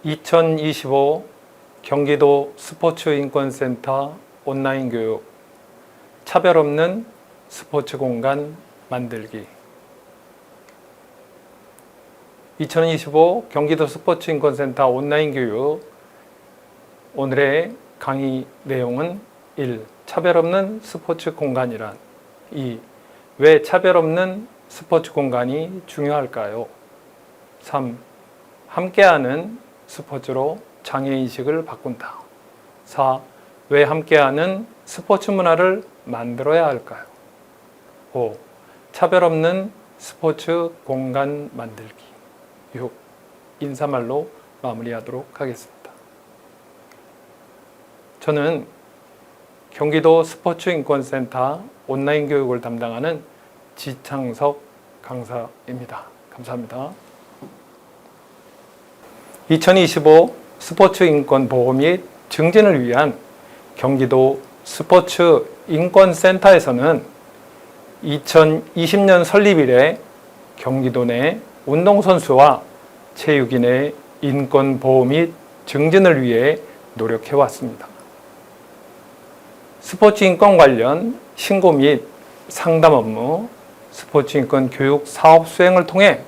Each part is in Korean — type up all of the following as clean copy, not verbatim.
2025 경기도 스포츠인권센터 온라인 교육 차별 없는 스포츠 공간 만들기. 2025 경기도 스포츠인권센터 온라인 교육 오늘의 강의 내용은 1. 차별 없는 스포츠 공간이란 2. 왜 차별 없는 스포츠 공간이 중요할까요? 3. 함께하는 스포츠로 장애인식을 바꾼다. 4. 왜 함께하는 스포츠 문화를 만들어야 할까요? 5. 차별 없는 스포츠 공간 만들기. 6. 인사말로 마무리하도록 하겠습니다. 저는 경기도 스포츠인권센터 온라인 교육을 담당하는 지창석 강사입니다. 감사합니다. 2025 스포츠 인권 보호 및 증진을 위한 경기도 스포츠 인권센터에서는 2020년 설립 이래 경기도 내 운동선수와 체육인의 인권 보호 및 증진을 위해 노력해 왔습니다. 스포츠 인권 관련 신고 및 상담 업무, 스포츠 인권 교육 사업 수행을 통해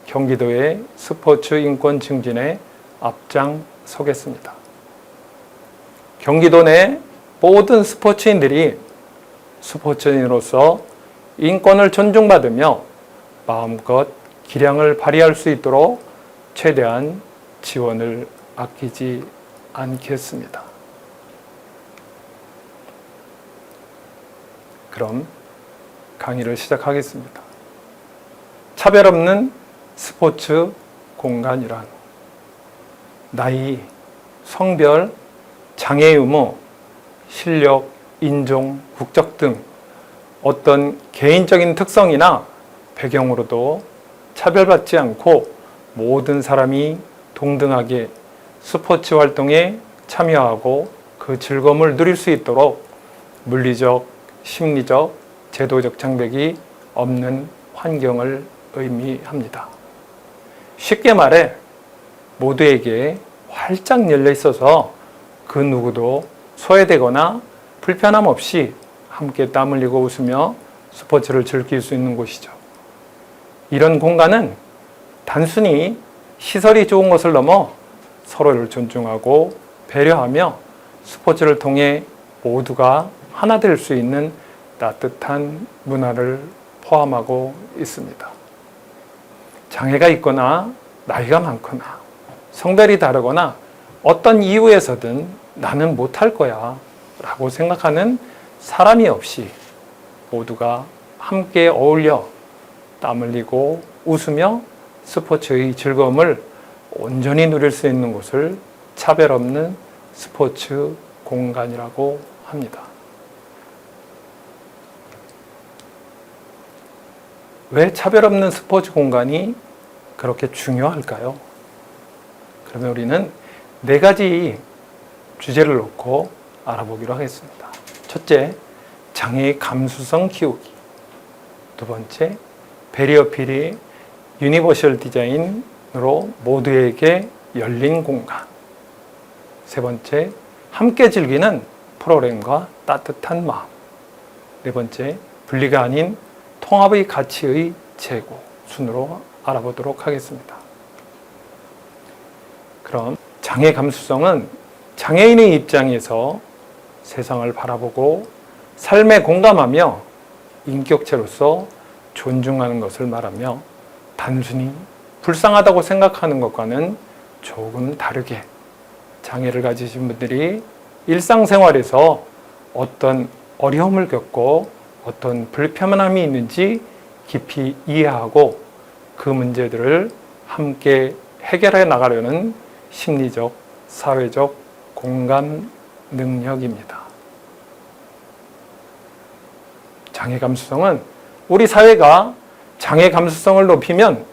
경기도의 스포츠 인권 증진에 앞장서겠습니다. 경기도 내 모든 스포츠인들이 스포츠인으로서 인권을 존중받으며 마음껏 기량을 발휘할 수 있도록 최대한 지원을 아끼지 않겠습니다. 그럼 강의를 시작하겠습니다. 차별 없는 스포츠 공간이란 나이, 성별, 장애 유무, 실력, 인종, 국적 등 어떤 개인적인 특성이나 배경으로도 차별받지 않고 모든 사람이 동등하게 스포츠 활동에 참여하고 그 즐거움을 누릴 수 있도록 물리적, 심리적, 제도적 장벽이 없는 환경을 의미합니다. 쉽게 말해 모두에게 활짝 열려 있어서 그 누구도 소외되거나 불편함 없이 함께 땀 흘리고 웃으며 스포츠를 즐길 수 있는 곳이죠. 이런 공간은 단순히 시설이 좋은 것을 넘어 서로를 존중하고 배려하며 스포츠를 통해 모두가 하나 될 수 있는 따뜻한 문화를 포함하고 있습니다. 장애가 있거나 나이가 많거나 성별이 다르거나 어떤 이유에서든 나는 못할 거야 라고 생각하는 사람이 없이 모두가 함께 어울려 땀 흘리고 웃으며 스포츠의 즐거움을 온전히 누릴 수 있는 곳을 차별 없는 스포츠 공간이라고 합니다. 왜 차별 없는 스포츠 공간이 그렇게 중요할까요? 그러면 우리는 4가지 주제를 놓고 알아보기로 하겠습니다. 첫째, 장애의 감수성 키우기. 두 번째, 베리어 프리 유니버셜 디자인으로 모두에게 열린 공간. 세 번째, 함께 즐기는 프로그램과 따뜻한 마음. 네 번째, 분리가 아닌 통합의 가치의 제고 순으로 알아보도록 하겠습니다. 그럼 장애 감수성은 장애인의 입장에서 세상을 바라보고 삶에 공감하며 인격체로서 존중하는 것을 말하며 단순히 불쌍하다고 생각하는 것과는 조금 다르게 장애를 가지신 분들이 일상생활에서 어떤 어려움을 겪고 어떤 불편함이 있는지 깊이 이해하고 그 문제들을 함께 해결해 나가려는 심리적, 사회적 공감 능력입니다. 장애 감수성은 우리 사회가 장애 감수성을 높이면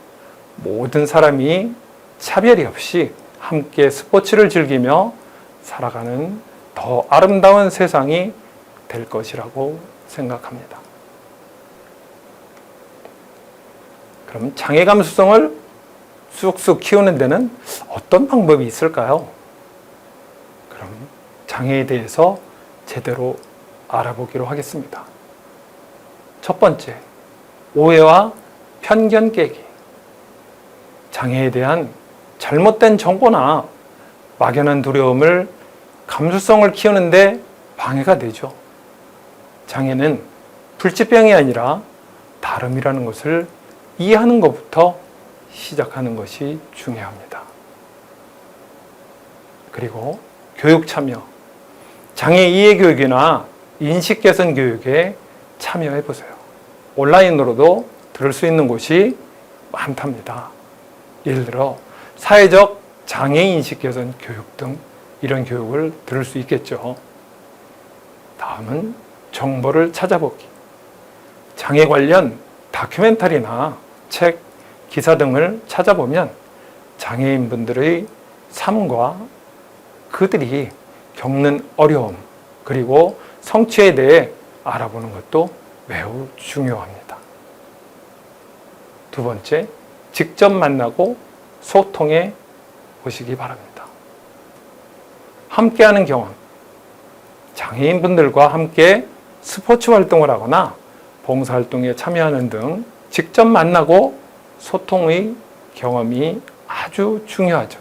모든 사람이 차별이 없이 함께 스포츠를 즐기며 살아가는 더 아름다운 세상이 될 것이라고 생각합니다. 그럼 장애 감수성을 쑥쑥 키우는 데는 어떤 방법이 있을까요? 그럼 장애에 대해서 제대로 알아보기로 하겠습니다. 첫 번째, 오해와 편견 깨기. 장애에 대한 잘못된 정보나 막연한 두려움을 감수성을 키우는데 방해가 되죠. 장애는 불치병이 아니라 다름이라는 것을 이해하는 것부터 시작하는 것이 중요합니다. 그리고 교육 참여. 장애 이해 교육이나 인식 개선 교육에 참여해 보세요. 온라인으로도 들을 수 있는 곳이 많답니다. 예를 들어 사회적 장애 인식 개선 교육 등 이런 교육을 들을 수 있겠죠. 다음은 정보를 찾아보기. 장애 관련 다큐멘터리나 책, 기사 등을 찾아보면 장애인분들의 삶과 그들이 겪는 어려움, 그리고 성취에 대해 알아보는 것도 매우 중요합니다. 두 번째, 직접 만나고 소통해 보시기 바랍니다. 함께하는 경험. 장애인분들과 함께 스포츠 활동을 하거나 봉사활동에 참여하는 등 직접 만나고 소통의 경험이 아주 중요하죠.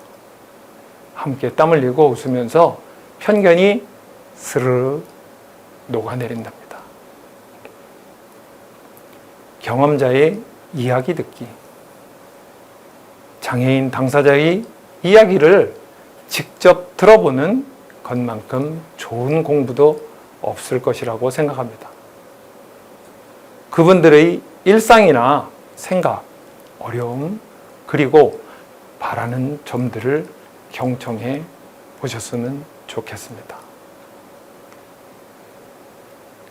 함께 땀 흘리고 웃으면서 편견이 스르르 녹아내린답니다. 경험자의 이야기 듣기. 장애인 당사자의 이야기를 직접 들어보는 것만큼 좋은 공부도 없을 것이라고 생각합니다. 그분들의 일상이나 생각, 어려움, 그리고 바라는 점들을 경청해 보셨으면 좋겠습니다.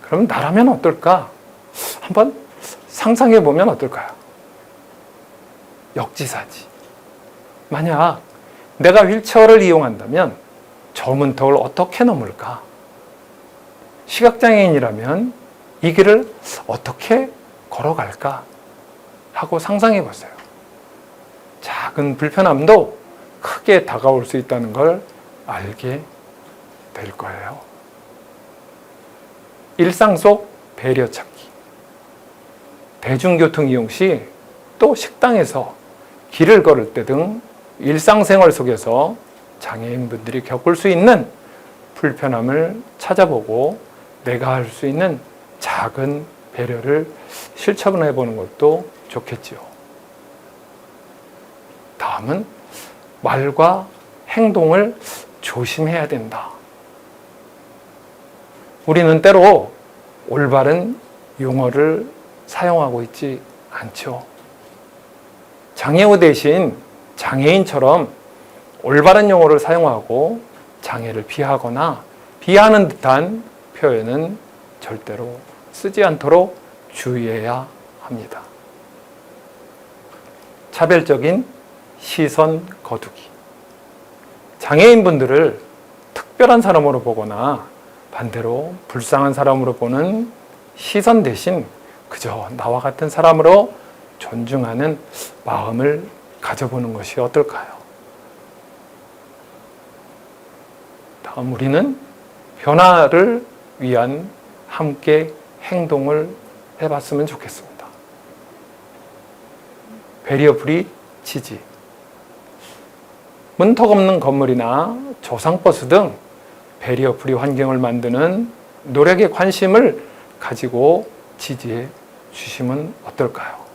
그럼 나라면 어떨까? 한번 상상해 보면 어떨까요? 역지사지. 만약 내가 휠체어를 이용한다면 저 문턱을 어떻게 넘을까? 시각장애인이라면 이 길을 어떻게 걸어갈까? 하고 상상해 보세요. 작은 불편함도 크게 다가올 수 있다는 걸 알게 될 거예요. 일상 속 배려 찾기. 대중교통 이용 시 또 식당에서 길을 걸을 때 등 일상생활 속에서 장애인분들이 겪을 수 있는 불편함을 찾아보고 내가 할 수 있는 작은 배려를 실천해 보는 것도 좋겠지요. 다음은 말과 행동을 조심해야 된다. 우리는 때로 올바른 용어를 사용하고 있지 않죠. 장애우 대신 장애인처럼 올바른 용어를 사용하고 장애를 비하거나 비하하는 듯한 표현은 절대로 쓰지 않도록 주의해야 합니다. 차별적인 시선 거두기. 장애인분들을 특별한 사람으로 보거나 반대로 불쌍한 사람으로 보는 시선 대신 그저 나와 같은 사람으로 존중하는 마음을 가져보는 것이 어떨까요? 다음 우리는 변화를 위한 함께 행동을 해봤으면 좋겠습니다. 배리어프리 지지. 문턱 없는 건물이나 조상버스 등 배리어프리 환경을 만드는 노력에 관심을 가지고 지지해 주시면 어떨까요?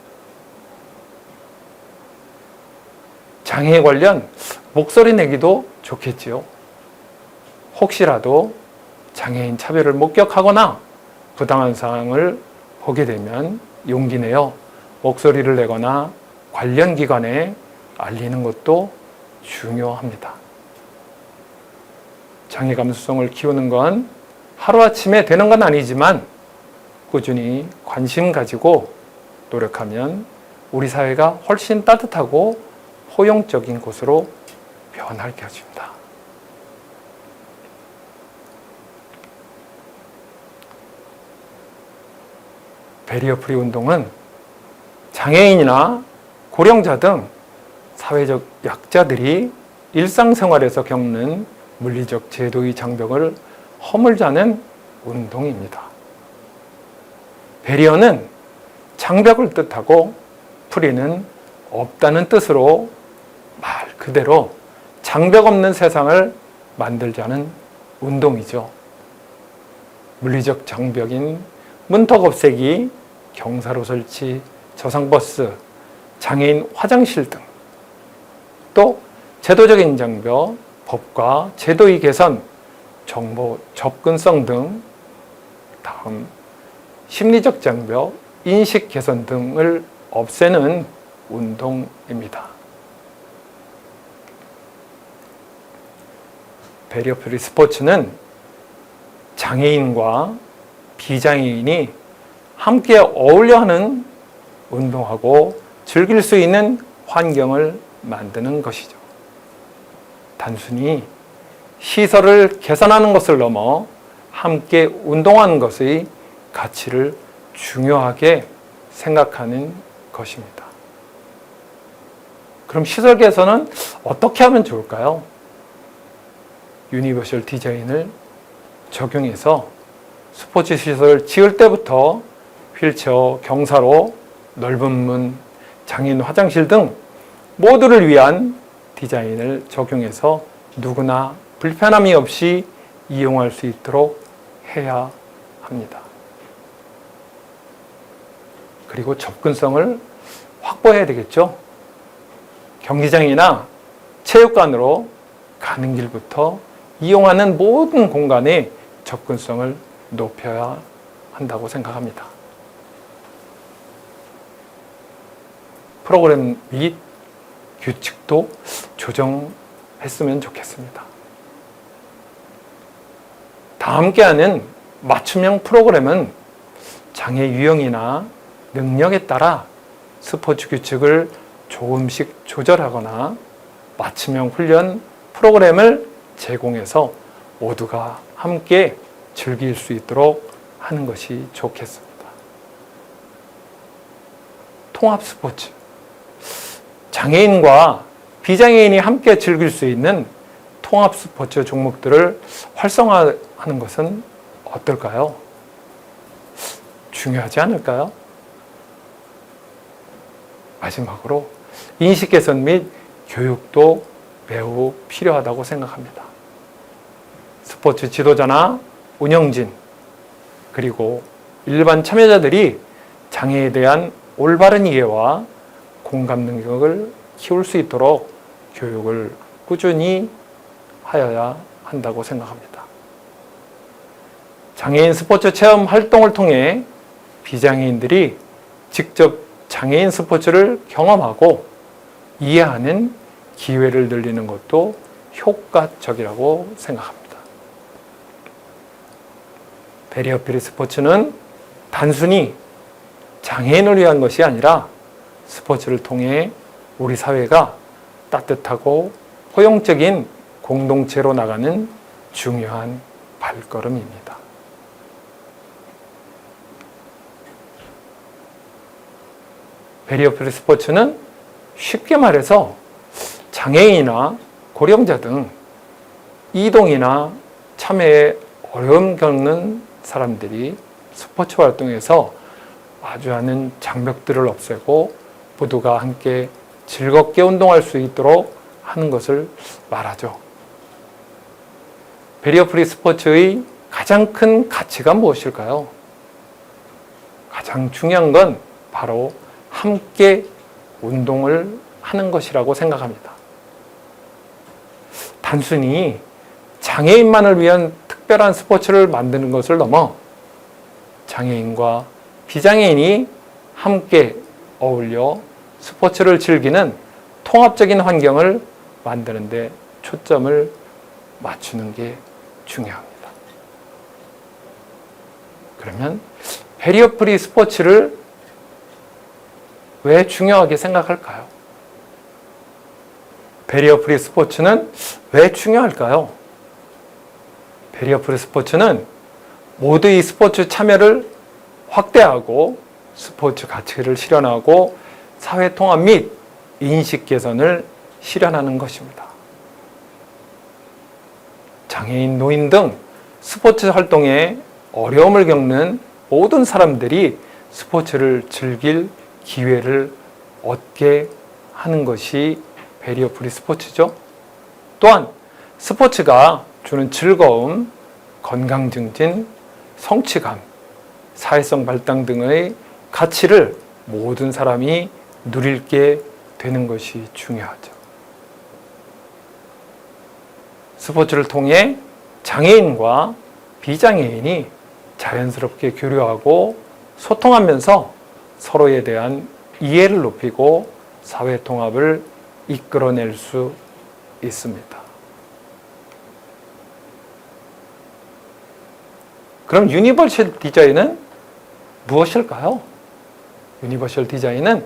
장애에 관련 목소리 내기도 좋겠지요. 혹시라도 장애인 차별을 목격하거나 부당한 사항을 보게 되면 용기 내어 목소리를 내거나 관련 기관에 알리는 것도 중요합니다. 장애 감수성을 키우는 건 하루아침에 되는 건 아니지만 꾸준히 관심 가지고 노력하면 우리 사회가 훨씬 따뜻하고 포용적인 곳으로 변할 것입니다. 배리어 프리 운동은 장애인이나 고령자 등 사회적 약자들이 일상생활에서 겪는 물리적 제도의 장벽을 허물자는 운동입니다. 배리어는 장벽을 뜻하고 프리는 없다는 뜻으로 말 그대로 장벽 없는 세상을 만들자는 운동이죠. 물리적 장벽인 문턱 없애기, 경사로 설치, 저상버스, 장애인 화장실 등, 또 제도적인 장벽, 법과 제도의 개선, 정보 접근성 등, 다음 심리적 장벽, 인식 개선 등을 없애는 운동입니다. 배리어 프리 스포츠는 장애인과 비장애인이 함께 어울려 하는 운동하고 즐길 수 있는 환경을 만드는 것이죠. 단순히 시설을 개선하는 것을 넘어 함께 운동하는 것의 가치를 중요하게 생각하는 것입니다. 그럼 시설 개선은 어떻게 하면 좋을까요? 유니버셜 디자인을 적용해서 스포츠 시설을 지을 때부터 휠체어, 경사로, 넓은 문, 장애인 화장실 등 모두를 위한 디자인을 적용해서 누구나 불편함이 없이 이용할 수 있도록 해야 합니다. 그리고 접근성을 확보해야 되겠죠. 경기장이나 체육관으로 가는 길부터 이용하는 모든 공간의 접근성을 높여야 한다고 생각합니다. 프로그램 및 규칙도 조정했으면 좋겠습니다. 다 함께하는 맞춤형 프로그램은 장애 유형이나 능력에 따라 스포츠 규칙을 조금씩 조절하거나 맞춤형 훈련 프로그램을 제공해서 모두가 함께 즐길 수 있도록 하는 것이 좋겠습니다. 통합 스포츠. 장애인과 비장애인이 함께 즐길 수 있는 통합 스포츠 종목들을 활성화하는 것은 어떨까요? 중요하지 않을까요? 마지막으로 인식 개선 및 교육도 매우 필요하다고 생각합니다. 스포츠 지도자나 운영진, 그리고 일반 참여자들이 장애에 대한 올바른 이해와 공감 능력을 키울 수 있도록 교육을 꾸준히 하여야 한다고 생각합니다. 장애인 스포츠 체험 활동을 통해 비장애인들이 직접 장애인 스포츠를 경험하고 이해하는 기회를 늘리는 것도 효과적이라고 생각합니다. 배리어 프리 스포츠는 단순히 장애인을 위한 것이 아니라 스포츠를 통해 우리 사회가 따뜻하고 포용적인 공동체로 나가는 중요한 발걸음입니다. 배리어 프리 스포츠는 쉽게 말해서 장애인이나 고령자 등 이동이나 참여에 어려움 겪는 사람들이 스포츠 활동에서 마주하는 장벽들을 없애고 모두가 함께 즐겁게 운동할 수 있도록 하는 것을 말하죠. 배리어 프리 스포츠의 가장 큰 가치가 무엇일까요? 가장 중요한 건 바로 함께 운동을 하는 것이라고 생각합니다. 단순히 장애인만을 위한 특별한 스포츠를 만드는 것을 넘어 장애인과 비장애인이 함께 어울려 스포츠를 즐기는 통합적인 환경을 만드는 데 초점을 맞추는 게 중요합니다. 그러면 배리어 프리 스포츠를 왜 중요하게 생각할까요? 배리어 프리 스포츠는 왜 중요할까요? 배리어 프리 스포츠는 모두의 스포츠 참여를 확대하고 스포츠 가치를 실현하고 사회 통합 및 인식 개선을 실현하는 것입니다. 장애인, 노인 등 스포츠 활동에 어려움을 겪는 모든 사람들이 스포츠를 즐길 기회를 얻게 하는 것이 베리어 프리 스포츠죠. 또한 스포츠가 주는 즐거움, 건강 증진, 성취감, 사회성 발달 등의 가치를 모든 사람이 누리게 되는 것이 중요하죠. 스포츠를 통해 장애인과 비장애인이 자연스럽게 교류하고 소통하면서 서로에 대한 이해를 높이고 사회 통합을 이끌어낼 수 있습니다. 그럼 유니버셜 디자인은 무엇일까요? 유니버셜 디자인은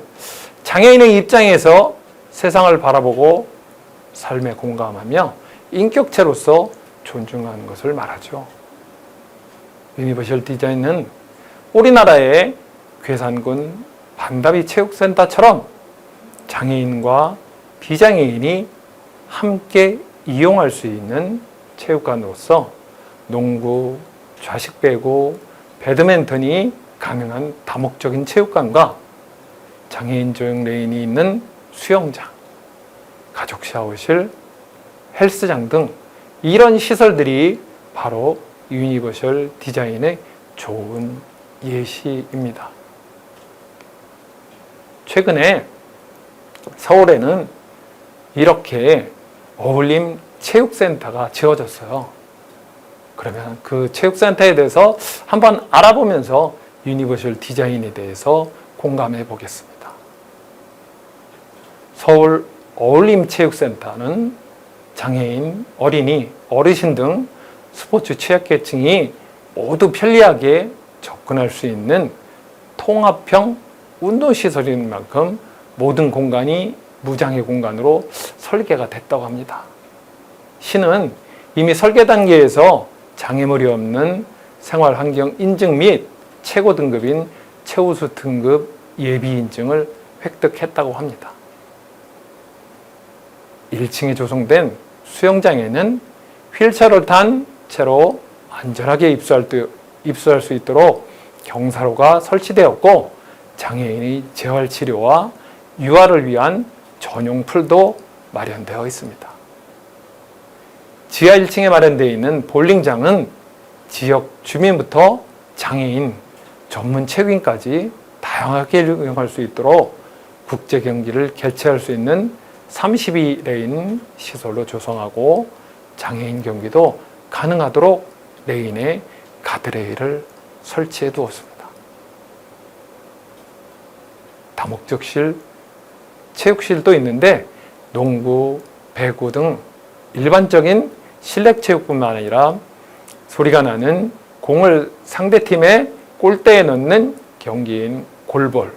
장애인의 입장에서 세상을 바라보고 삶에 공감하며 인격체로서 존중하는 것을 말하죠. 유니버셜 디자인은 우리나라의 괴산군 반다비 체육센터처럼 장애인과 비장애인이 함께 이용할 수 있는 체육관으로서 농구, 좌식 배구, 배드민턴이 가능한 다목적인 체육관과 장애인 전용 레인이 있는 수영장, 가족 샤워실, 헬스장 등 이런 시설들이 바로 유니버셜 디자인의 좋은 예시입니다. 최근에 서울에는 이렇게 어울림 체육센터가 지어졌어요. 그러면 그 체육센터에 대해서 한번 알아보면서 유니버셜 디자인에 대해서 공감해 보겠습니다. 서울 어울림 체육센터는 장애인, 어린이, 어르신 등 스포츠 취약계층이 모두 편리하게 접근할 수 있는 통합형 운동시설인 만큼 모든 공간이 무장애 공간으로 설계가 됐다고 합니다. 시는 이미 설계 단계에서 장애물이 없는 생활환경 인증 및 최고 등급인 최우수 등급 예비 인증을 획득했다고 합니다. 1층에 조성된 수영장에는 휠체어를 탄 채로 안전하게 입수할 수 있도록 경사로가 설치되었고 장애인의 재활치료와 유아를 위한 전용 풀도 마련되어 있습니다. 지하 1층에 마련되어 있는 볼링장은 지역 주민부터 장애인, 전문 체육인까지 다양하게 이용할 수 있도록 국제 경기를 개최할 수 있는 32레인 시설로 조성하고 장애인 경기도 가능하도록 레인에 가드레일을 설치해 두었습니다. 다목적실, 체육실도 있는데 농구, 배구 등 일반적인 실내 체육뿐만 아니라 소리가 나는 공을 상대팀의 골대에 넣는 경기인 골볼,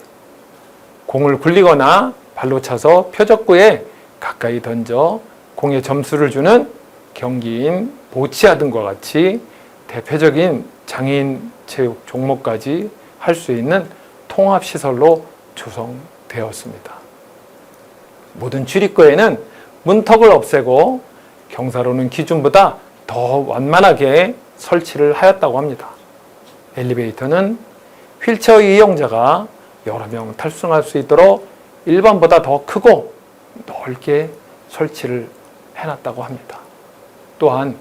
공을 굴리거나 발로 차서 표적구에 가까이 던져 공에 점수를 주는 경기인 보치아 등과 같이 대표적인 장애인 체육 종목까지 할 수 있는 통합시설로 조성되었습니다. 모든 출입구에는 문턱을 없애고 경사로는 기존보다 더 완만하게 설치를 하였다고 합니다. 엘리베이터는 휠체어 이용자가 여러 명 탑승할 수 있도록 일반보다 더 크고 넓게 설치를 해놨다고 합니다. 또한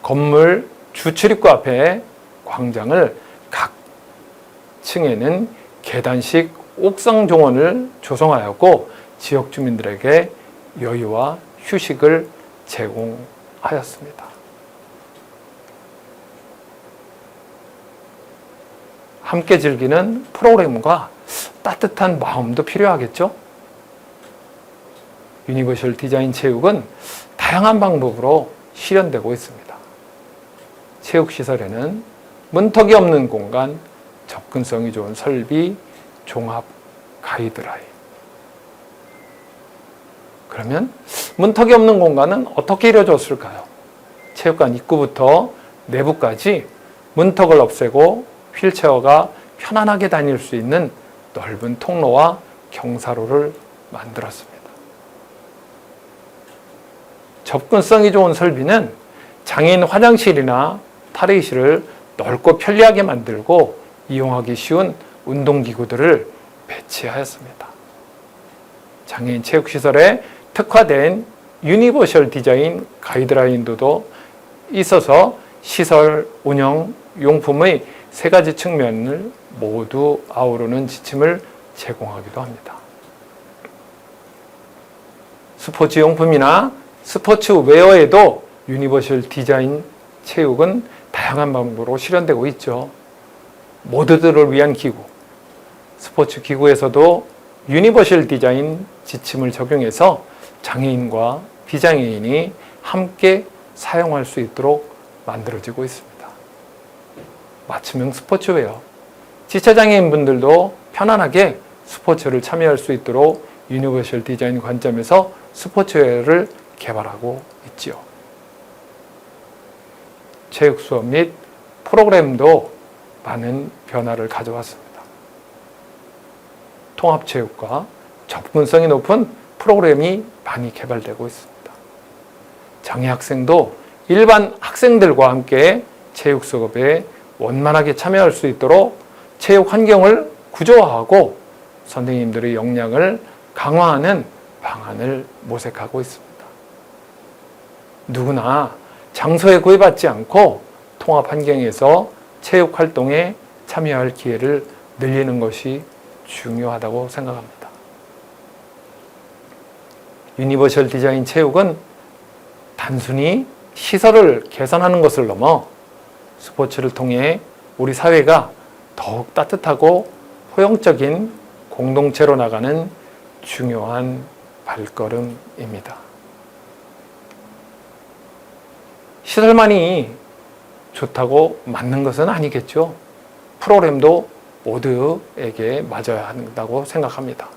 건물 주출입구 앞에 광장을 각 층에는 계단식 옥상 정원을 조성하였고 지역 주민들에게 여유와 휴식을 제공하였습니다. 함께 즐기는 프로그램과 따뜻한 마음도 필요하겠죠? 유니버셜 디자인 체육은 다양한 방법으로 실현되고 있습니다. 체육시설에는 문턱이 없는 공간, 접근성이 좋은 설비, 종합 가이드라인. 그러면 문턱이 없는 공간은 어떻게 이루어졌을까요? 체육관 입구부터 내부까지 문턱을 없애고 휠체어가 편안하게 다닐 수 있는 넓은 통로와 경사로를 만들었습니다. 접근성이 좋은 설비는 장애인 화장실이나 탈의실을 넓고 편리하게 만들고 이용하기 쉬운 운동기구들을 배치하였습니다. 장애인 체육시설에 특화된 유니버셜 디자인 가이드라인도 있어서 시설 운영 용품의 세 가지 측면을 모두 아우르는 지침을 제공하기도 합니다. 스포츠 용품이나 스포츠 웨어에도 유니버셜 디자인 체육은 다양한 방법으로 실현되고 있죠. 모두들을 위한 기구, 스포츠 기구에서도 유니버셜 디자인 지침을 적용해서 장애인과 비장애인이 함께 사용할 수 있도록 만들어지고 있습니다. 맞춤형 스포츠웨어, 지체장애인분들도 편안하게 스포츠를 참여할 수 있도록 유니버셜 디자인 관점에서 스포츠웨어를 개발하고 있지요. 체육 수업 및 프로그램도 많은 변화를 가져왔습니다. 통합체육과 접근성이 높은 프로그램이 많이 개발되고 있습니다. 장애 학생도 일반 학생들과 함께 체육 수업에 원만하게 참여할 수 있도록 체육 환경을 구조화하고 선생님들의 역량을 강화하는 방안을 모색하고 있습니다. 누구나 장소에 구애받지 않고 통합 환경에서 체육 활동에 참여할 기회를 늘리는 것이 중요하다고 생각합니다. 유니버셜 디자인 체육은 단순히 시설을 개선하는 것을 넘어 스포츠를 통해 우리 사회가 더욱 따뜻하고 포용적인 공동체로 나가는 중요한 발걸음입니다. 시설만이 좋다고 맞는 것은 아니겠죠. 프로그램도 모두에게 맞아야 한다고 생각합니다.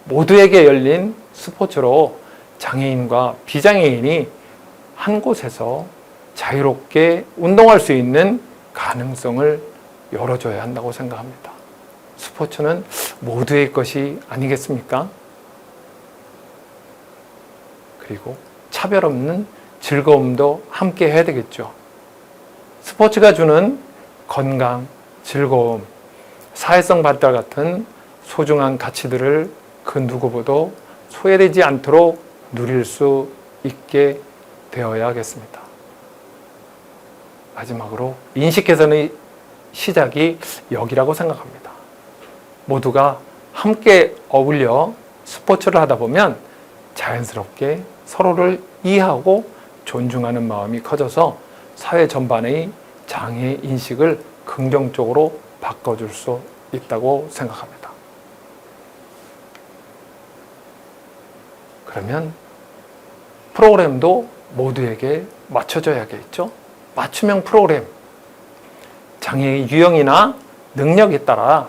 모두에게 열린 스포츠로 장애인과 비장애인이 한 곳에서 자유롭게 운동할 수 있는 가능성을 열어줘야 한다고 생각합니다. 스포츠는 모두의 것이 아니겠습니까? 그리고 차별 없는 즐거움도 함께 해야 되겠죠. 스포츠가 주는 건강, 즐거움, 사회성 발달 같은 소중한 가치들을 그 누구보다 소외되지 않도록 누릴 수 있게 되어야겠습니다. 마지막으로 인식 개선의 시작이 여기라고 생각합니다. 모두가 함께 어울려 스포츠를 하다 보면 자연스럽게 서로를 이해하고 존중하는 마음이 커져서 사회 전반의 장애 인식을 긍정적으로 바꿔줄 수 있다고 생각합니다. 그러면 프로그램도 모두에게 맞춰져야겠죠? 맞춤형 프로그램, 장애의 유형이나 능력에 따라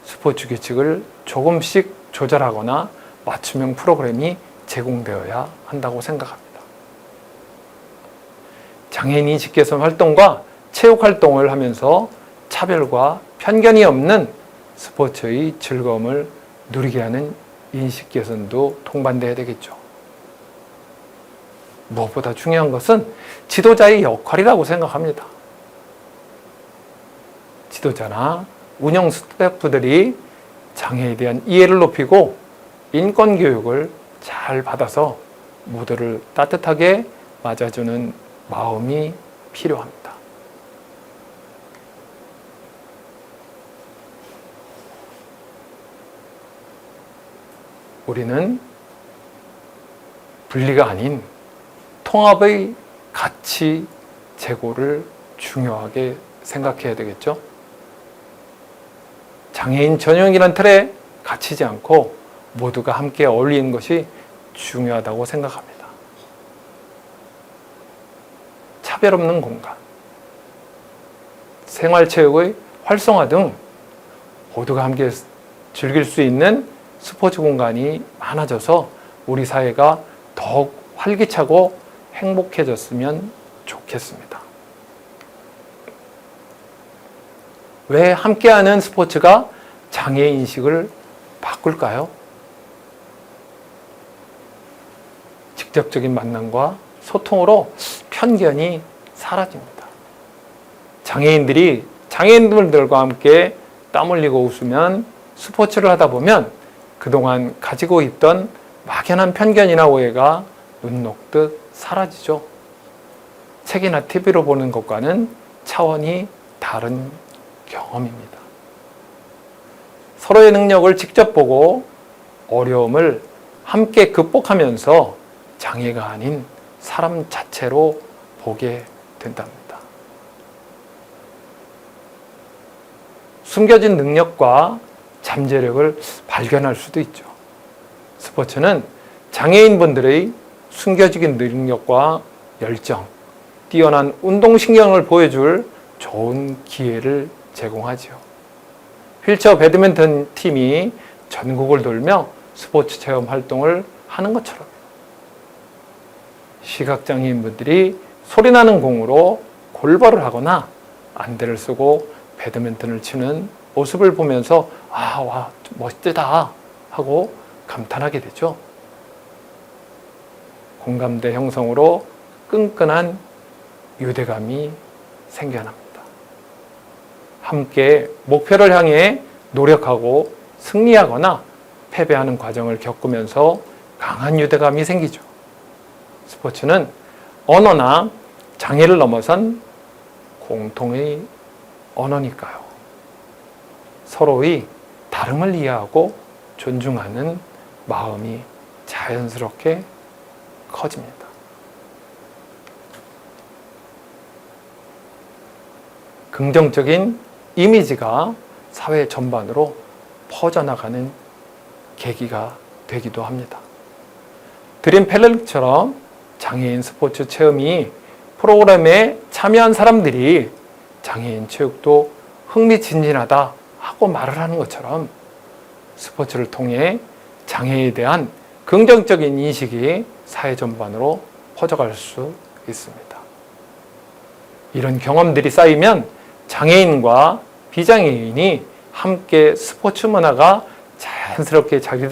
스포츠 규칙을 조금씩 조절하거나 맞춤형 프로그램이 제공되어야 한다고 생각합니다. 장애인이 직계선 활동과 체육 활동을 하면서 차별과 편견이 없는 스포츠의 즐거움을 누리게 하는 인식 개선도 동반돼야 되겠죠. 무엇보다 중요한 것은 지도자의 역할이라고 생각합니다. 지도자나 운영 스태프들이 장애에 대한 이해를 높이고 인권 교육을 잘 받아서 모두를 따뜻하게 맞아주는 마음이 필요합니다. 우리는 분리가 아닌 통합의 가치 제고를 중요하게 생각해야 되겠죠. 장애인 전용이라는 틀에 갇히지 않고 모두가 함께 어울리는 것이 중요하다고 생각합니다. 차별 없는 공간, 생활체육의 활성화 등 모두가 함께 즐길 수 있는 스포츠 공간이 많아져서 우리 사회가 더욱 활기차고 행복해졌으면 좋겠습니다. 왜 함께하는 스포츠가 장애 인식을 바꿀까요? 직접적인 만남과 소통으로 편견이 사라집니다. 장애인들이 장애인들과 함께 땀 흘리고 웃으면 스포츠를 하다 보면 그동안 가지고 있던 막연한 편견이나 오해가 눈 녹듯 사라지죠. 책이나 TV로 보는 것과는 차원이 다른 경험입니다. 서로의 능력을 직접 보고 어려움을 함께 극복하면서 장애가 아닌 사람 자체로 보게 된답니다. 숨겨진 능력과 잠재력을 발견할 수도 있죠. 스포츠는 장애인분들의 숨겨진 능력과 열정, 뛰어난 운동신경을 보여줄 좋은 기회를 제공하죠. 휠체어 배드민턴 팀이 전국을 돌며 스포츠 체험 활동을 하는 것처럼 시각장애인분들이 소리나는 공으로 골벌을 하거나 안대를 쓰고 배드민턴을 치는 모습을 보면서 와, 멋지다 하고 감탄하게 되죠. 공감대 형성으로 끈끈한 유대감이 생겨납니다. 함께 목표를 향해 노력하고 승리하거나 패배하는 과정을 겪으면서 강한 유대감이 생기죠. 스포츠는 언어나 장애를 넘어선 공통의 언어니까요. 서로의 다름을 이해하고 존중하는 마음이 자연스럽게 커집니다. 긍정적인 이미지가 사회 전반으로 퍼져나가는 계기가 되기도 합니다. 드림 펠릭처럼 장애인 스포츠 체험이 프로그램에 참여한 사람들이 장애인 체육도 흥미진진하다 하고 말을 하는 것처럼 스포츠를 통해 장애에 대한 긍정적인 인식이 사회 전반으로 퍼져갈 수 있습니다. 이런 경험들이 쌓이면 장애인과 비장애인이 함께 스포츠 문화가 자연스럽게 자리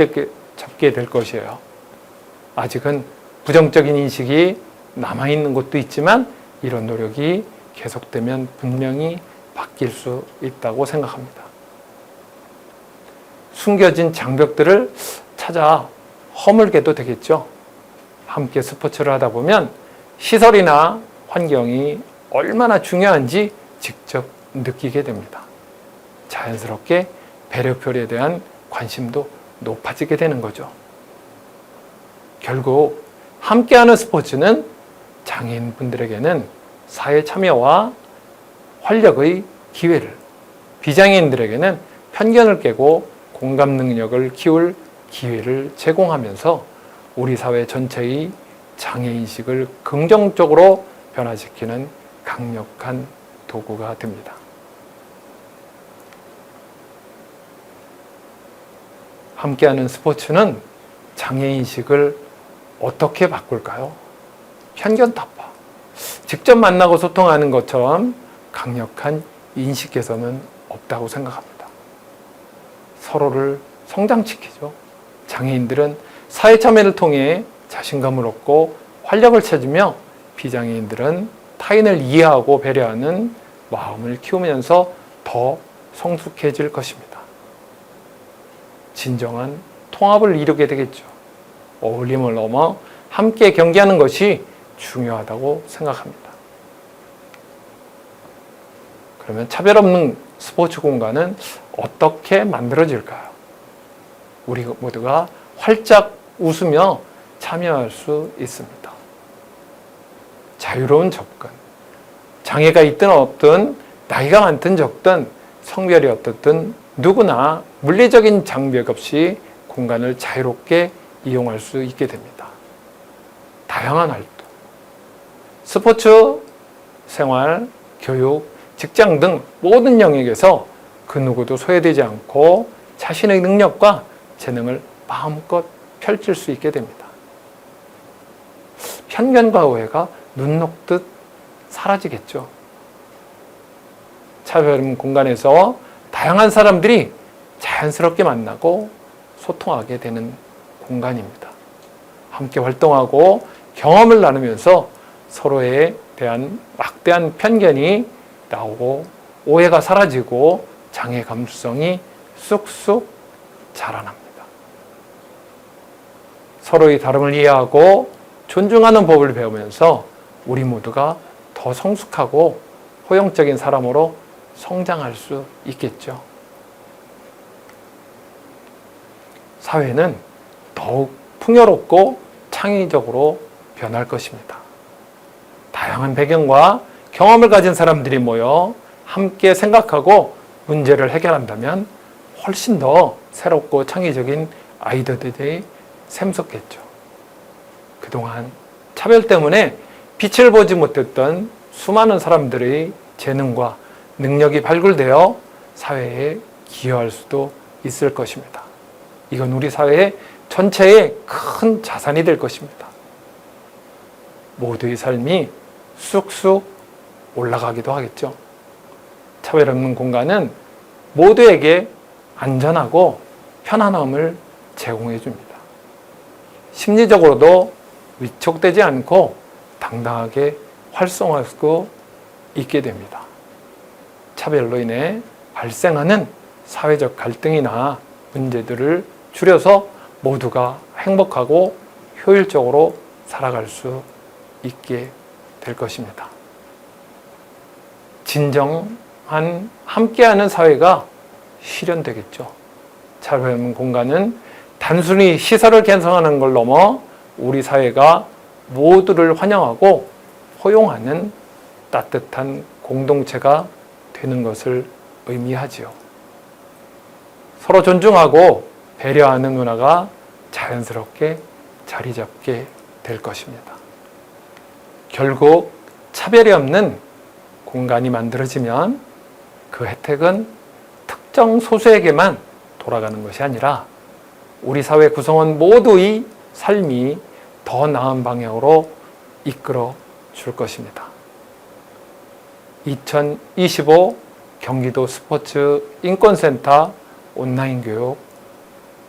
잡게 될 것이에요. 아직은 부정적인 인식이 남아있는 곳도 있지만 이런 노력이 계속되면 분명히 바뀔 수 있다고 생각합니다. 숨겨진 장벽들을 찾아 허물게도 되겠죠. 함께 스포츠를 하다 보면 시설이나 환경이 얼마나 중요한지 직접 느끼게 됩니다. 자연스럽게 배려표에 대한 관심도 높아지게 되는 거죠. 결국 함께하는 스포츠는 장애인분들에게는 사회 참여와 활력의 기회를, 비장애인들에게는 편견을 깨고 공감 능력을 키울 기회를 제공하면서 우리 사회 전체의 장애인식을 긍정적으로 변화시키는 강력한 도구가 됩니다. 함께하는 스포츠는 장애인식을 어떻게 바꿀까요? 편견 타파. 직접 만나고 소통하는 것처럼 강력한 인식 개선은 없다고 생각합니다. 서로를 성장시키죠. 장애인들은 사회 참여를 통해 자신감을 얻고 활력을 찾으며 비장애인들은 타인을 이해하고 배려하는 마음을 키우면서 더 성숙해질 것입니다. 진정한 통합을 이루게 되겠죠. 어울림을 넘어 함께 경기하는 것이 중요하다고 생각합니다. 그러면 차별 없는 스포츠 공간은 어떻게 만들어질까요? 우리 모두가 활짝 웃으며 참여할 수 있습니다. 자유로운 접근. 장애가 있든 없든, 나이가 많든 적든, 성별이 어떻든 누구나 물리적인 장벽 없이 공간을 자유롭게 이용할 수 있게 됩니다. 다양한 활동. 스포츠, 생활, 교육, 직장 등 모든 영역에서 그 누구도 소외되지 않고 자신의 능력과 재능을 마음껏 펼칠 수 있게 됩니다. 편견과 오해가 눈 녹듯 사라지겠죠. 차별 공간에서 다양한 사람들이 자연스럽게 만나고 소통하게 되는 공간입니다. 함께 활동하고 경험을 나누면서 서로에 대한 막대한 편견이 나오고 오해가 사라지고 장애 감수성이 쑥쑥 자라납니다. 서로의 다름을 이해하고 존중하는 법을 배우면서 우리 모두가 더 성숙하고 포용적인 사람으로 성장할 수 있겠죠. 사회는 더욱 풍요롭고 창의적으로 변할 것입니다. 다양한 배경과 경험을 가진 사람들이 모여 함께 생각하고 문제를 해결한다면 훨씬 더 새롭고 창의적인 아이디어들이 샘솟겠죠. 그동안 차별 때문에 빛을 보지 못했던 수많은 사람들의 재능과 능력이 발굴되어 사회에 기여할 수도 있을 것입니다. 이건 우리 사회 전체의 큰 자산이 될 것입니다. 모두의 삶이 쑥쑥 올라가기도 하겠죠. 차별 없는 공간은 모두에게 안전하고 편안함을 제공해 줍니다. 심리적으로도 위축되지 않고 당당하게 활성화할 수 있게 됩니다. 차별로 인해 발생하는 사회적 갈등이나 문제들을 줄여서 모두가 행복하고 효율적으로 살아갈 수 있게 될 것입니다. 진정한 함께하는 사회가 실현되겠죠. 차별 없는 공간은 단순히 시설을 개선하는 걸 넘어 우리 사회가 모두를 환영하고 포용하는 따뜻한 공동체가 되는 것을 의미하지요. 서로 존중하고 배려하는 문화가 자연스럽게 자리 잡게 될 것입니다. 결국 차별이 없는 공간이 만들어지면 그 혜택은 특정 소수에게만 돌아가는 것이 아니라 우리 사회 구성원 모두의 삶이 더 나은 방향으로 이끌어 줄 것입니다. 2025 경기도 스포츠 인권센터 온라인 교육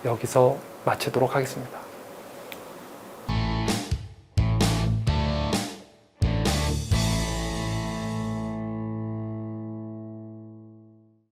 여기서 마치도록 하겠습니다.